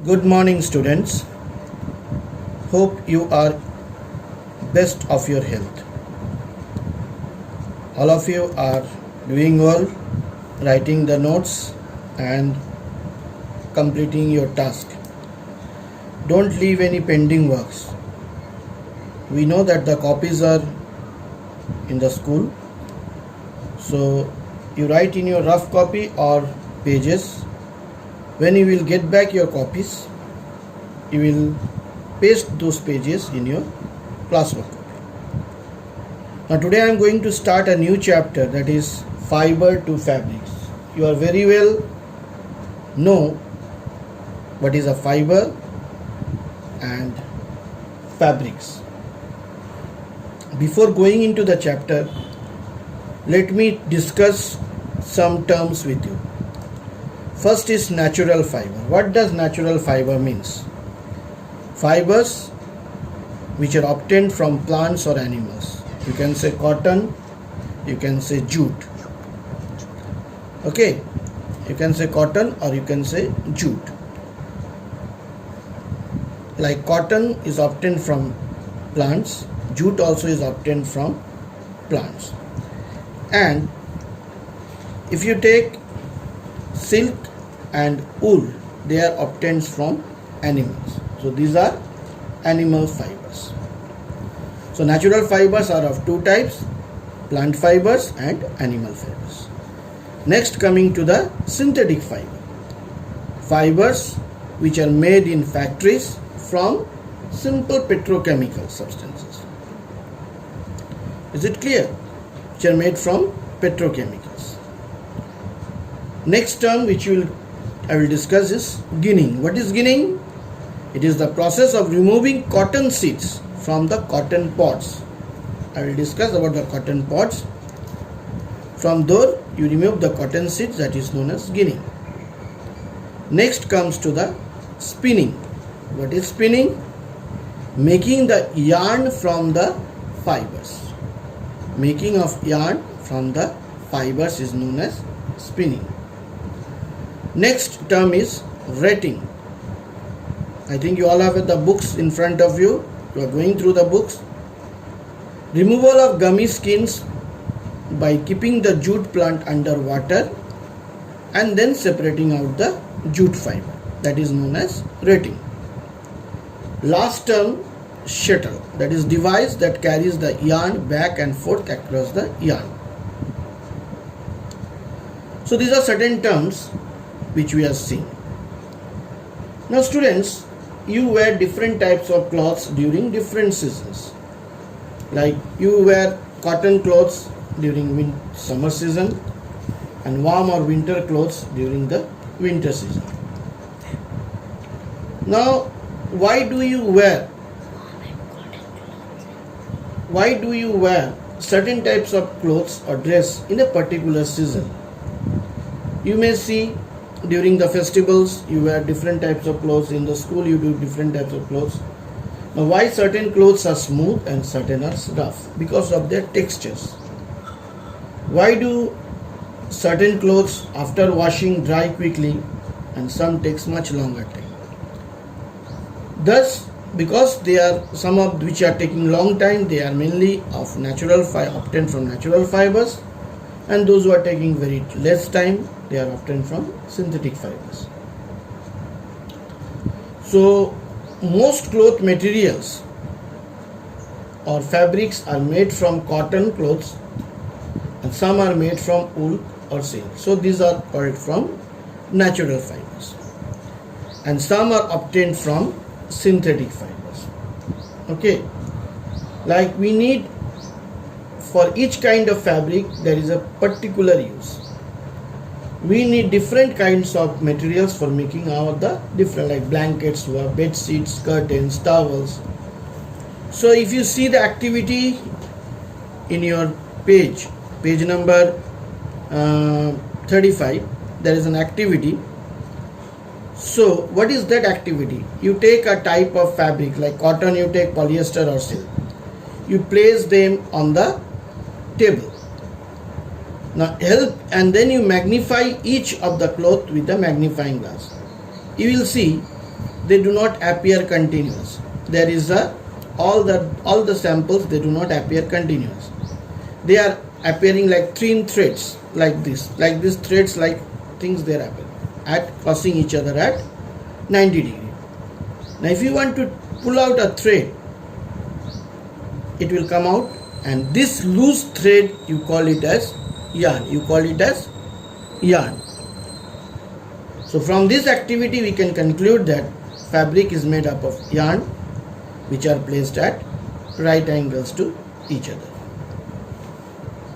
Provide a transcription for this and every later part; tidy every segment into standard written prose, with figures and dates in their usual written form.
Good morning, students. Hope you are best of your health. All of you are doing well, writing the notes and completing your task. Don't leave any pending works. We know that the copies are in the school. So you write in your rough copy or pages. When you will get back your copies, you will paste those pages in your classwork copy. Now today I am going to start a new chapter, that is fiber to fabrics. You are very well know what is a fiber and fabrics. Before going into the chapter, let me discuss some terms with you. First is natural fiber. What does natural fiber means? Fibers which are obtained from plants or animals. You can say cotton, you can say jute. Okay, you can say cotton or you can say jute. Like cotton is obtained from plants, jute also is obtained from plants. And if you take silk and wool, they are obtained from animals. So these are animal fibers. So natural fibers are of two types, plant fibers and animal fibers. Next, coming to the synthetic fiber. Fibers which are made in factories from simple petrochemical substances. Is it clear? Which are made from petrochemicals. Next term which I will discuss is ginning. What is ginning? It is the process of removing cotton seeds from the cotton pods. I will discuss about the cotton pods. From there you remove the cotton seeds, that is known as ginning. Next comes to the spinning. What is spinning? Making the yarn from the fibers. Making of yarn from the fibers is known as spinning. Next term is retting. I think you all have the books in front of you. You are going through the books. Removal of gummy skins by keeping the jute plant under water and then separating out the jute fiber. That is known as retting. Last term, shuttle. That is device that carries the yarn back and forth across the yarn. So these are certain terms which we are seeing. Now students, you wear different types of clothes during different seasons. Like you wear cotton clothes during summer season and warm or winter clothes during the winter season. Now why do you wear certain types of clothes or dress in a particular season? You may see during the festivals you wear different types of clothes. In the school you do different types of clothes. Now why certain clothes are smooth and certain are rough? Because of their textures. Why do certain clothes after washing dry quickly and some takes much longer time? Thus, because they are some of which are taking long time, they are mainly of natural obtained from natural fibers, and those who are taking very less time, they are obtained from synthetic fibers. So most cloth materials or fabrics are made from cotton clothes and some are made from wool or silk. So these are called from natural fibers and some are obtained from synthetic fibers. Okay, like we need for each kind of fabric there is a particular use. We need different kinds of materials for making our the different, like blankets, bed sheets, curtains, towels. So if you see the activity in your page number 35, there is an activity. So what is that activity? You take a type of fabric like cotton, you take polyester or silk. You place them on the table. Now help, and then you magnify each of the cloth with a magnifying glass. You will see they do not appear continuous. There is a all the samples, they do not appear continuous. They are appearing like thin threads, like this threads, like things they happen at crossing each other at 90 degree. Now if you want to pull out a thread, it will come out, and this loose thread you call it as yarn. So from this activity we can conclude that fabric is made up of yarn which are placed at right angles to each other.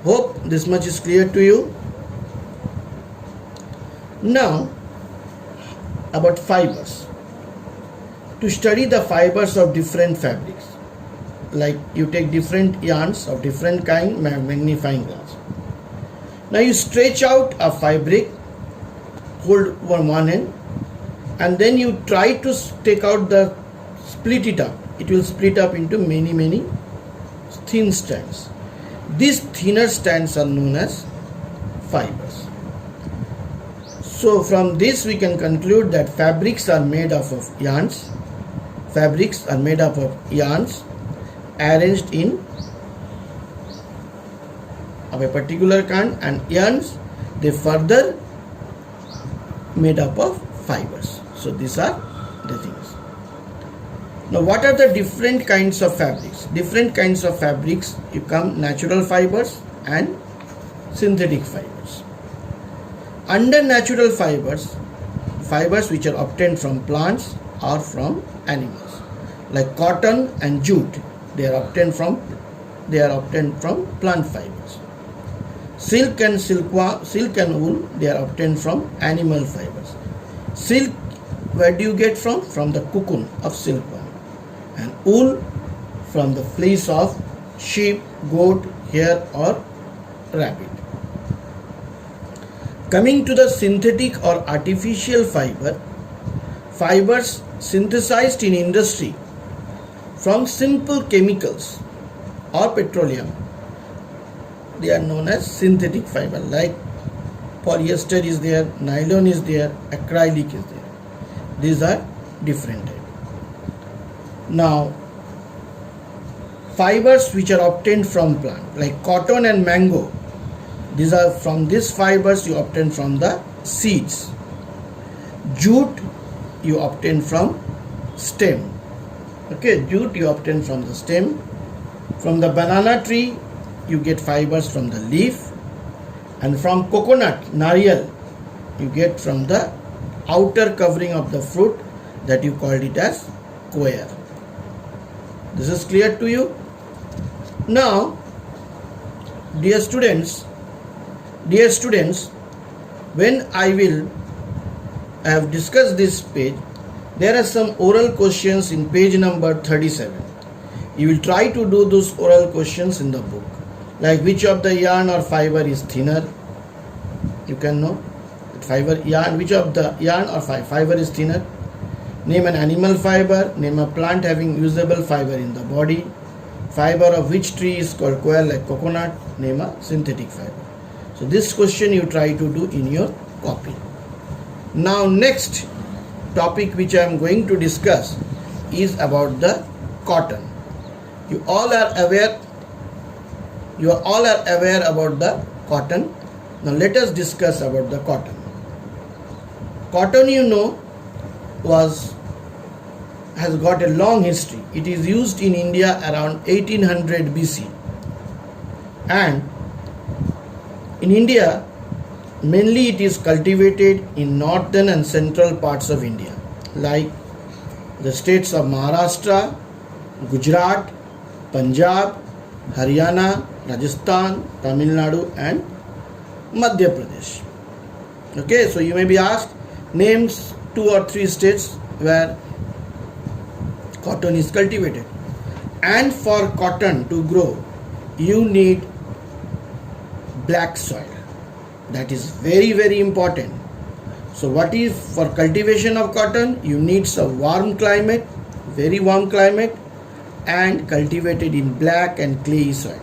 Hope this much is clear to you. Now about fibers. To study the fibers of different fabrics, like you take different yarns of different kind, magnifying glass. Now you stretch out a fabric, hold on one end, and then you try to take out split it up. It will split up into many thin strands. These thinner strands are known as fibers. So from this we can conclude that fabrics are made up of yarns. Fabrics are made up of yarns arranged in of a particular kind, and yarns they further made up of fibers. So these are the things. Now what are the different kinds of fabrics? Different kinds of fabrics, you come natural fibers and synthetic fibers. Under natural fibers, fibers which are obtained from plants or from animals, like cotton and jute, they are obtained from plant fibers. Silk and wool, they are obtained from animal fibers. Silk, where do you get from? From the cocoon of silkworm. And wool from the fleece of sheep, goat, hare or rabbit. Coming to the synthetic or artificial fibers synthesized in industry from simple chemicals or petroleum, they are known as synthetic fiber. Like polyester is there, nylon is there, acrylic is there. These are different types. Now fibers which are obtained from plant, like cotton and mango, these are from these fibers you obtain from the seeds. Jute you obtain from stem. Okay, jute you obtain from the stem. From the banana tree you get fibers from the leaf, and from coconut, nariyal, you get from the outer covering of the fruit, that you called it as coir. This is clear to you? Now, dear students, when I have discussed this page, there are some oral questions in page number 37. You will try to do those oral questions in the book. Like which of the yarn or fiber is thinner? You can know which of the yarn or fiber is thinner. Name an animal fiber. Name a plant having usable fiber in the body. Fiber of which tree is called coir, like coconut. Name a synthetic fiber. So this question you try to do in your copy. Now next topic which I am going to discuss is about the cotton. You all are aware about the cotton. Now let us discuss about the cotton. Cotton, you know, has got a long history. It is used in India around 1800 BC, and in India mainly it is cultivated in northern and central parts of India, like the states of Maharashtra, Gujarat, Punjab, Haryana, Rajasthan, Tamil Nadu and Madhya Pradesh. Okay, so you may be asked, names 2 or 3 states where cotton is cultivated. And for cotton to grow, you need black soil. That is very important. So what is for cultivation of cotton? You need some warm climate, very warm climate, and cultivated in black and clayey soil.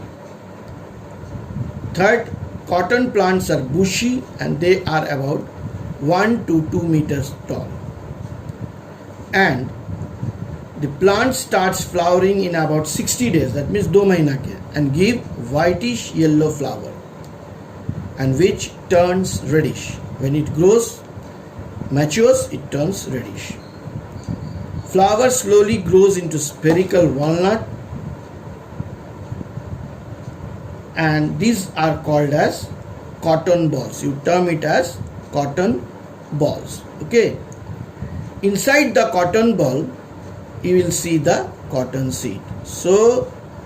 Third, cotton plants are bushy and they are about 1 to 2 meters tall. and the plant starts flowering in about 60 days, that means 2 महीना के, and give whitish yellow flower and which turns reddish. When it grows, matures, it turns reddish. Flower slowly grows into spherical walnut, and these are called as cotton balls. You term it as cotton balls. Okay. Inside the cotton ball, you will see the cotton seed. So,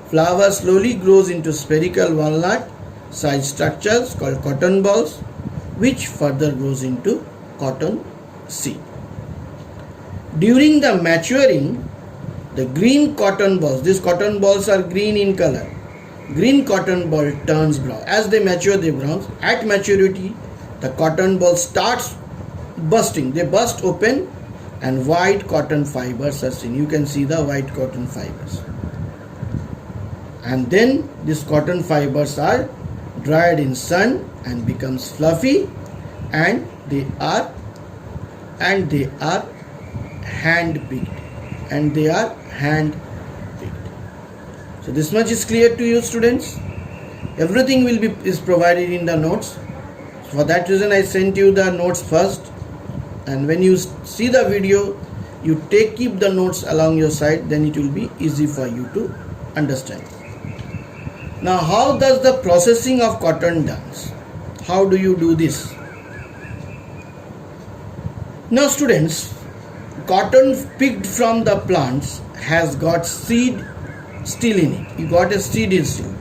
flower slowly grows into spherical walnut size structures called cotton balls, which further grows into cotton seed. During the maturing, the green cotton balls, these cotton balls are green in color. Green cotton ball turns brown. As they mature, they brown. At maturity, the cotton ball starts bursting. They burst open and white cotton fibers are seen. You can see the white cotton fibers. And then these cotton fibers are dried in sun and becomes fluffy, and they are hand picked. So this much is clear to you, students. Everything is provided in the notes. For that reason I sent you the notes first, and when you see the video, you keep the notes along your side, then it will be easy for you to understand. Now, how does the processing of cotton done? How do you do this? Now students, cotton picked from the plants has got seed still in it. You got a seed in still.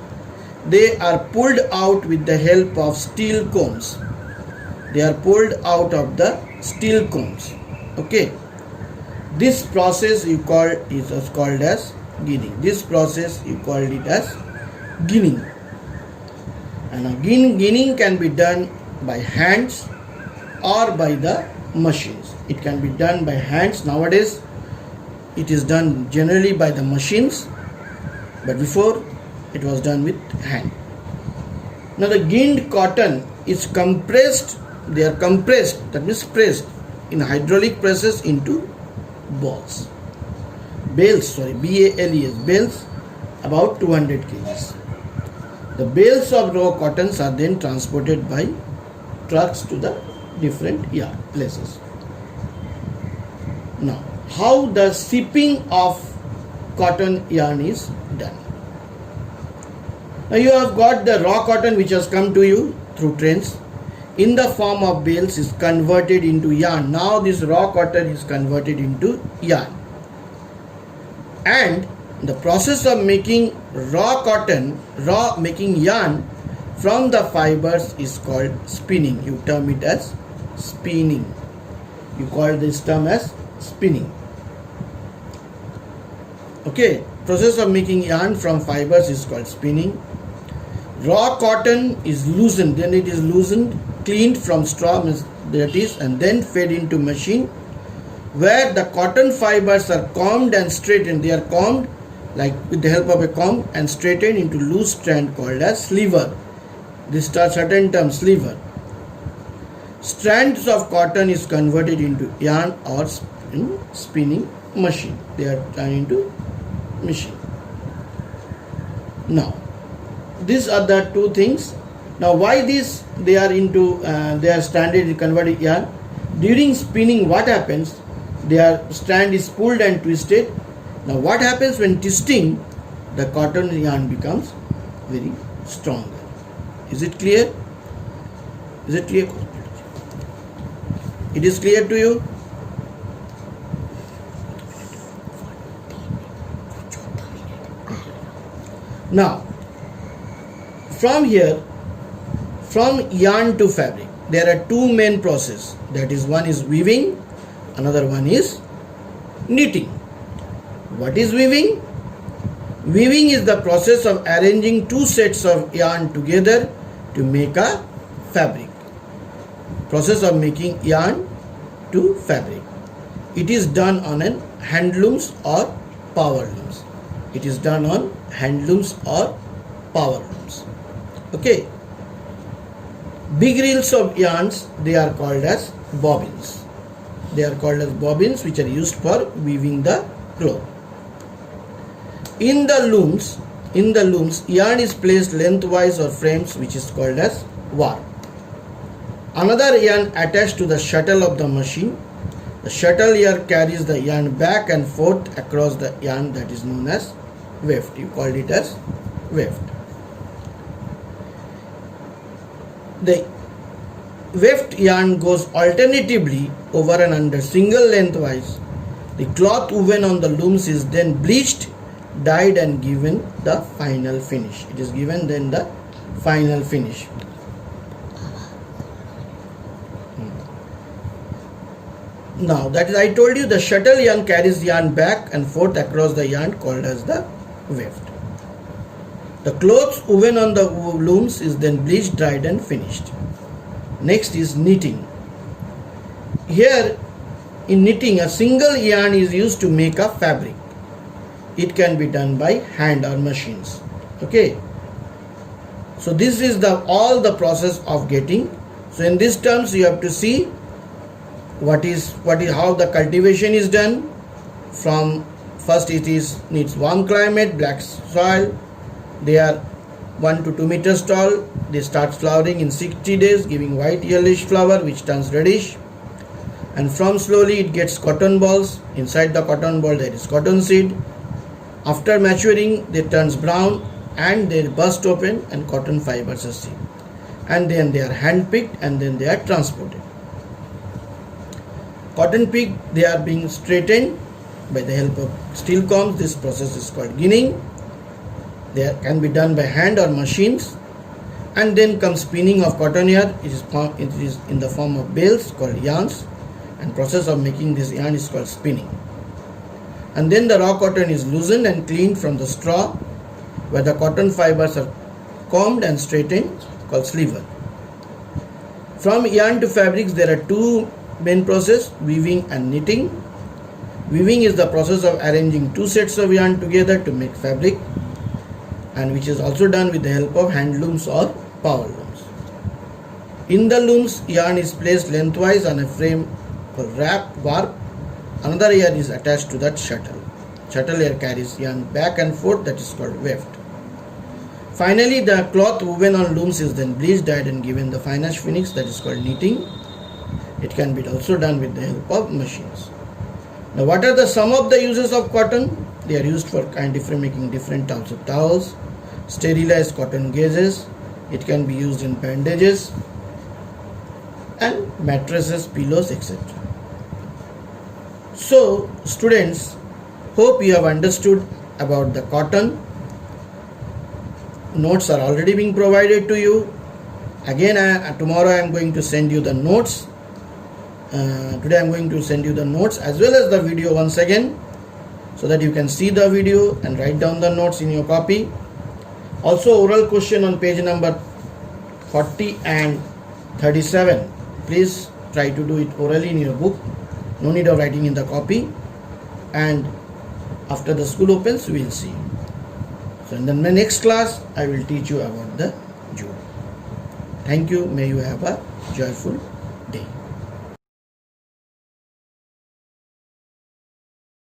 They are pulled out with the help of steel combs. They are pulled out of the steel combs. Okay. This process is called as ginning. This process you called it as ginning. And ginning can be done by hands or by the machines. It can be done by hands. Nowadays it is done generally by the machines, but before it was done with hand. Now the ginned cotton is compressed. They are compressed, that means pressed in hydraulic presses into balls. Bales, B-A-L-E-S, bales about 200 kgs. The bales of raw cottons are then transported by trucks to the different places. Now, how the shipping of cotton yarn is done? Now you have got the raw cotton which has come to you through trains in the form of bales is converted into yarn. Now this raw cotton is converted into yarn, and the process of making making yarn from the fibers is called spinning. You term it as spinning. You call this term as spinning. Okay, process of making yarn from fibers is called spinning. Raw cotton is loosened, then it is loosened, cleaned from straw, that is, and then fed into machine, where the cotton fibers are combed and straightened. They are combed like with the help of a comb and straightened into loose strand called as sliver. This certain term sliver. Strands of cotton is converted into yarn or spinning machine. They are turned into machine. Now, these are the two things. Now, why this? They are stranded converted yarn. During spinning, what happens? Their strand is pulled and twisted. Now, what happens when twisting? The cotton yarn becomes very stronger. Is it clear? Is it clear? It is clear to you? Now, from here, from yarn to fabric, there are two main processes. That is, one is weaving, another one is knitting. What is weaving? Weaving is the process of arranging two sets of yarn together to make a fabric. Process of making yarn to fabric. It is done on an handlooms or power looms. It is done on handlooms or power looms. Okay. Big reels of yarns, they are called as bobbins. They are called as bobbins, which are used for weaving the cloth. In the looms, yarn is placed lengthwise or frames, which is called as warp. Another yarn attached to the shuttle of the machine. The shuttle here carries the yarn back and forth across the yarn, that is known as weft. You called it as weft. The weft yarn goes alternatively over and under single lengthwise. The cloth woven on the looms is then bleached, dyed and given the final finish. It is given then the final finish. Now that is, I told you, the shuttle yarn carries yarn back and forth across the yarn called as the weft. The clothes woven on the looms is then bleached, dried and finished. Next is knitting. Here in knitting, a single yarn is used to make a fabric. It can be done by hand or machines. Okay. So this is all the process of getting. So in these terms you have to see what is how the cultivation is done. From first it needs warm climate, black soil. They are 1 to 2 meters tall. They start flowering in 60 days, giving white yellowish flower which turns reddish. And from slowly it gets cotton balls. Inside the cotton ball there is cotton seed. After maturing they turns brown and they burst open and cotton fibers are seen. And then they are hand picked and then they are transported. Cotton picked, they are being straightened by the help of steel combs. This process is called ginning. They can be done by hand or machines. And then comes spinning of cotton yarn. It is in the form of bales called yarns, and process of making this yarn is called spinning. And then the raw cotton is loosened and cleaned from the straw, where the cotton fibers are combed and straightened, called sleever. From yarn to fabrics there are two main processes, weaving and knitting. Weaving is the process of arranging two sets of yarn together to make fabric, and which is also done with the help of hand looms or power looms. In the looms, yarn is placed lengthwise on a frame called warp. Another yarn is attached to that shuttle. Shuttle here carries yarn back and forth, that is called weft. Finally, the cloth woven on looms is then bleached, dyed and given the finest finish, that is called knitting. It can be also done with the help of machines. Now, what are the some of the uses of cotton? They are used for making different types of towels, sterilized cotton gauges. It can be used in bandages and mattresses, pillows, etc. So, students, hope you have understood about the cotton. Notes are already being provided to you. Again, tomorrow I am going to send you the notes. Today I am going to send you the notes as well as the video once again, so that you can see the video and write down the notes in your copy. Also, oral question on page number 40 and 37. Please try to do it orally in your book. No need of writing in the copy. And after the school opens, we will see. So in the next class, I will teach you about the jute. Thank you. May you have a joyful